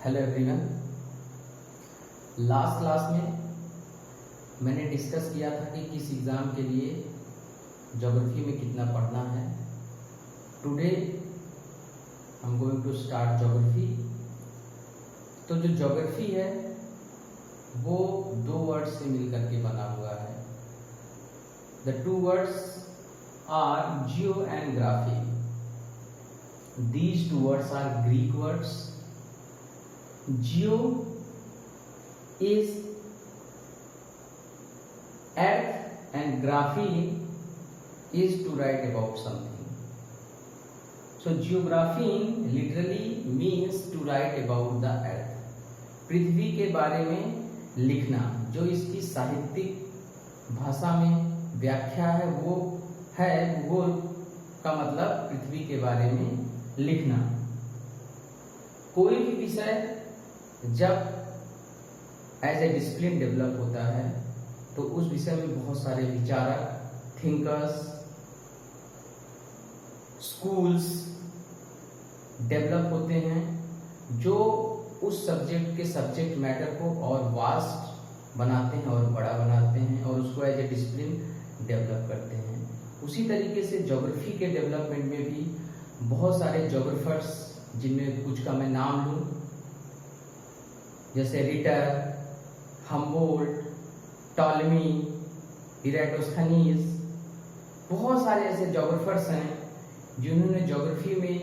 Hello everyone. Last class में मैंने discuss किया था कि किस एग्ज़ाम के लिए ज्योग्राफी में कितना पढ़ना है। Today I am going to start geography. तो जो ज्योग्राफी है वो दो वर्ड्स से मिलकर के बना हुआ है। The two words are geo and graphy. These two words are Greek words. Geo is earth and graphy is to write about something. So geography literally means to write about the earth. पृथ्वी के बारे में लिखना, जो इसकी साहित्यिक भाषा में व्याख्या है वो है भूगोल का मतलब पृथ्वी के बारे में लिखना। कोई भी विषय जब एज ए डिसिप्लिन डेवलप होता है तो उस विषय में बहुत सारे विचारक, थिंकर्स, स्कूल्स डेवलप होते हैं जो उस सब्जेक्ट के सब्जेक्ट मैटर को और वास्ट बनाते हैं और बड़ा बनाते हैं और उसको एज ए डिसिप्लिन डेवलप करते हैं। उसी तरीके से ज्योग्राफी के डेवलपमेंट में भी बहुत सारे ज्योग्राफर्स, जिनमें कुछ का मैं नाम लूं, जैसे रिटर, हम्बोल्ट, टॉलेमी, इराटोस्थनीज, बहुत सारे ऐसे ज्योग्राफर्स हैं जिन्होंने ज्योग्राफी में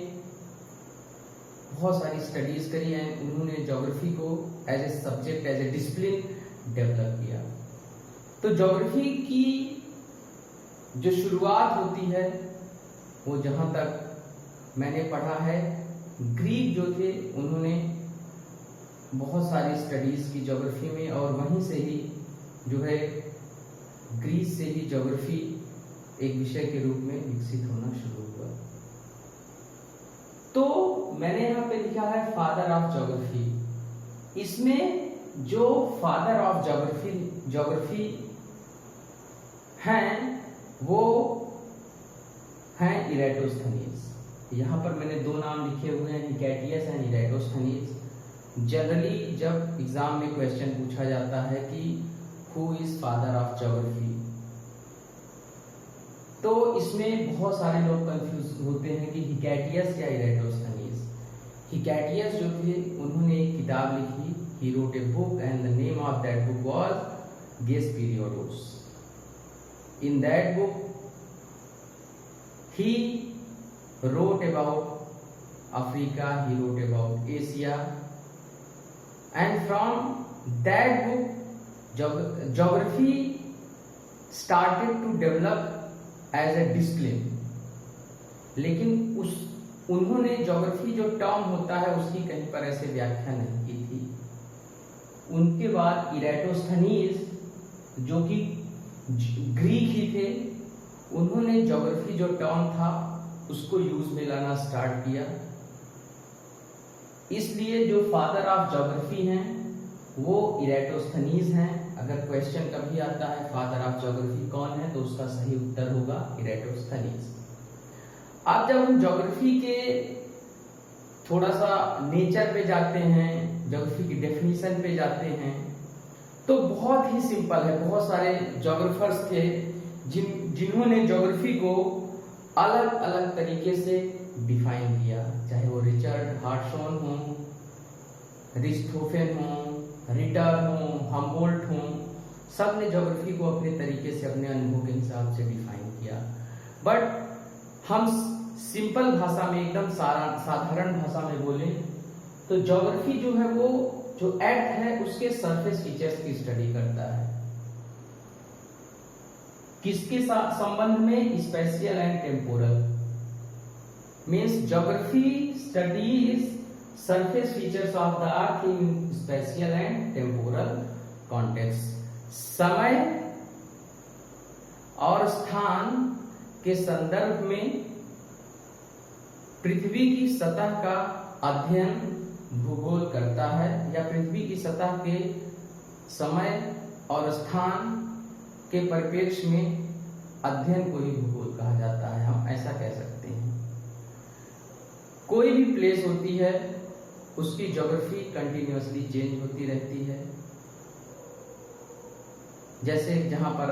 बहुत सारी स्टडीज करी हैं। उन्होंने ज्योग्राफी को as a subject, as a discipline develop किया। तो ज्योग्राफी की जो शुरुआत होती है वो जहां तक मैंने पढ़ा है, ग्रीक जो थे उन्होंने बहुत सारी स्टडीज की ज्योग्राफी में और वहीं से ही जो है ग्रीस से ही ज्योग्राफी एक विषय के रूप में विकसित होना शुरू हुआ। तो मैंने यहाँ पे लिखा है फादर ऑफ ज्योग्राफी। इसमें जो फादर ऑफ ज्योग्राफी हैं वो हैं इराटोस्थनीज। यहाँ पर मैंने दो नाम लिखे हुए हैं, हिकैटियस एंड इराटोस्थनीज। जनरली जब एग्जाम में क्वेश्चन पूछा जाता है कि who is father of geography, तो इसमें बहुत सारे लोग कंफ्यूज होते हैं कि हिकैटियस या इराटोस्थनीज। हिकैटियस जो थे उन्होंने एक किताब लिखी, he wrote a book and the name of that book was गेस पीरियोडोस। In that book, he wrote about Africa, he wrote about Asia, and from that book, geography started to develop as a discipline. लेकिन उन्होंने geography जो term होता है उसकी कहीं पर ऐसे व्याख्या नहीं की थी। उनके बाद इराटोस्थनीज जो कि ग्रीक ही थे, उन्होंने ज्योग्राफी जो टर्म था उसको यूज में लाना स्टार्ट किया। इसलिए जो फादर ऑफ ज्योग्राफी हैं वो इराटोस्थनीज हैं। अगर क्वेश्चन कभी आता है फादर ऑफ ज्योग्राफी कौन है तो उसका सही उत्तर होगा इराटोस्थनीज। अब जब हम ज्योग्राफी के थोड़ा सा नेचर पे जाते हैं, ज्योग्राफी की डेफिनेशन पे जाते हैं, तो बहुत ही सिंपल है। बहुत सारे ज्योग्राफर्स थे जिन्होंने ज्योग्राफी को अलग अलग तरीके से डिफाइन किया, चाहे वो रिचर्ड हार्टशॉन हो, रिस्थोफेन हो, रिटर हो, हम्बोल्ट हो, सब ने ज्योग्राफी को अपने तरीके से, अपने अनुभव के हिसाब से डिफाइन किया। बट हम सिंपल भाषा में, एकदम साधारण भाषा में बोले तो ज्योग्राफी जो है वो जो अर्थ है उसके सरफेस फीचर्स की स्टडी करता है। किसके संबंध में? Spatial and temporal. Means geography studies surface features of the earth in spatial and temporal context. समय और स्थान के संदर्भ में पृथ्वी की सतह का अध्ययन भूगोल करता है, या पृथ्वी की सतह के समय और स्थान के परिप्रेक्ष्य में अध्ययन को ही भूगोल कहा जाता है। हम ऐसा कह सकते हैं। कोई भी प्लेस होती है उसकी ज्योग्राफी कंटिन्यूअसली चेंज होती रहती है। जैसे जहां पर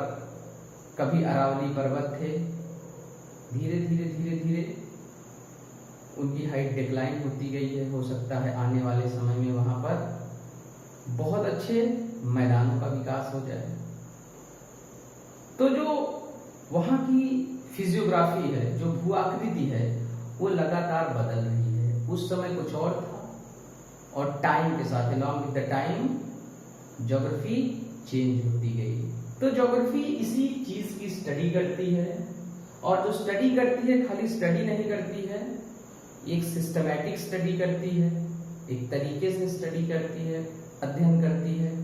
कभी अरावली पर्वत थे, धीरे धीरे धीरे धीरे उनकी हाइट डिक्लाइन होती गई है। हो सकता है आने वाले समय में वहां पर बहुत अच्छे मैदानों का विकास हो जाए। तो जो वहां की फिजियोग्राफी है, जो भू आकृति है, वो लगातार बदल रही है। उस समय कुछ और था और टाइम के साथ along with the time geography change होती गई। तो ज्योग्राफी इसी चीज की स्टडी करती है, और जो स्टडी करती है खाली स्टडी नहीं करती है, एक सिस्टमैटिक स्टडी करती है, एक तरीके से स्टडी करती है, अध्ययन करती है।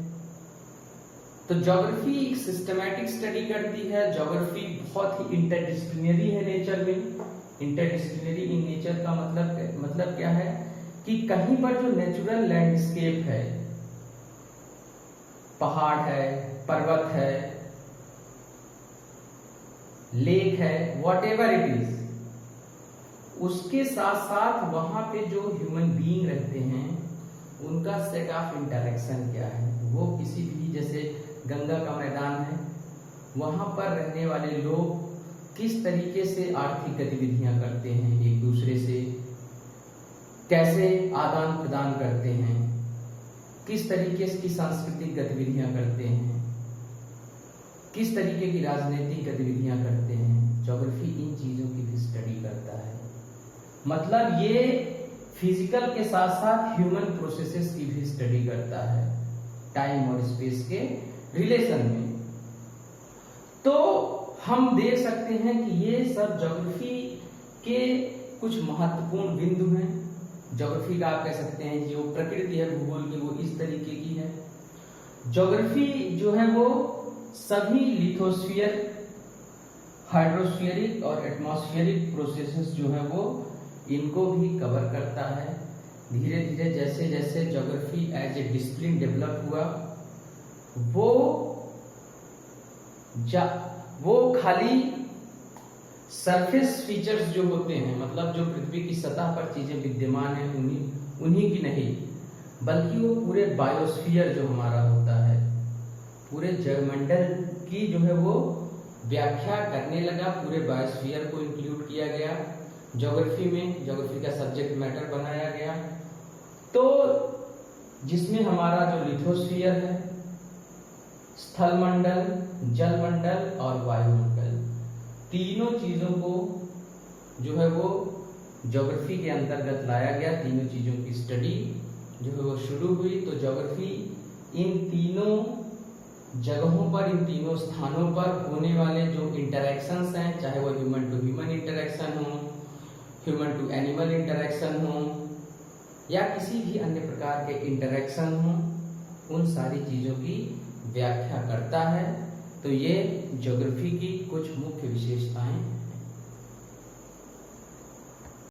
तो ज्योग्राफी एक सिस्टमैटिक स्टडी करती है। ज्योग्राफी बहुत ही इंटरडिसिप्लिनरी है नेचर में। इंटरडिसिप्लिनरी इन नेचर का मतलब क्या है कि कहीं पर जो नेचुरल लैंडस्केप है, पहाड़ है, पर्वत है, लेक है, व्हाटएवर इट इज, उसके साथ साथ वहां पे जो ह्यूमन बीइंग रहते हैं उनका सेट ऑफ इंटरेक्शन क्या है। वो किसी भी, जैसे गंगा का मैदान है, वहां पर रहने वाले लोग किस तरीके से आर्थिक गतिविधियां करते हैं, एक दूसरे से कैसे आदान प्रदान करते हैं, किस तरीके की सांस्कृतिक गतिविधियां करते हैं, किस तरीके की राजनीतिक गतिविधियां करते हैं। ज्योग्राफी इन चीजों की भी स्टडी करता है। मतलब ये फिजिकल के साथ साथ ह्यूमन प्रोसेसेस की भी स्टडी करता है, टाइम और स्पेस के रिलेशन में। तो हम देख सकते हैं कि ये सब ज्योग्राफी के कुछ महत्वपूर्ण बिंदु हैं। ज्योग्राफी का आप कह सकते हैं जो प्रकृति है भूगोल की, वो इस तरीके की है। ज्योग्राफी जो है वो सभी लिथोस्फीयर, हाइड्रोस्फीयरिक और एटमॉस्फेरिक प्रोसेसेस जो है वो इनको भी कवर करता है। धीरे धीरे जैसे जैसे geography as a discipline develop हुआ, वो खाली सरफेस फीचर्स जो होते हैं, मतलब जो पृथ्वी की सतह पर चीजें विद्यमान हैं उन्हीं की नहीं, बल्कि वो पूरे बायोस्फीयर जो हमारा होता है, पूरे जलमंडल की जो है वो व्याख्या करने लगा। पूरे बायोस्फीयर को इंक्लूड किया गया ज्योग्राफी में, ज्योग्राफी का सब्जेक्ट मैटर बनाया गया। तो जिसमें हमारा जो लिथोस्फीयर है, स्थलमंडल, जलमंडल और वायुमंडल, तीनों चीजों को जो है वो ज्योग्राफी के अंतर्गत लाया गया। तीनों चीजों की स्टडी जो है वो शुरू हुई। तो ज्योग्राफी इन तीनों जगहों पर, इन तीनों स्थानों पर होने वाले जो इंटरेक्शंस हैं, चाहे वो ह्यूमन टू ह्यूमन इंटरेक्शन हो, ह्यूमन टू एनिमल इंटरेक्शन हो, या किसी भी अन्य प्रकार के इंटरेक्शन हो, उन सारी चीजों की व्याख्या करता है। तो ये ज्योग्राफी की कुछ मुख्य विशेषताएं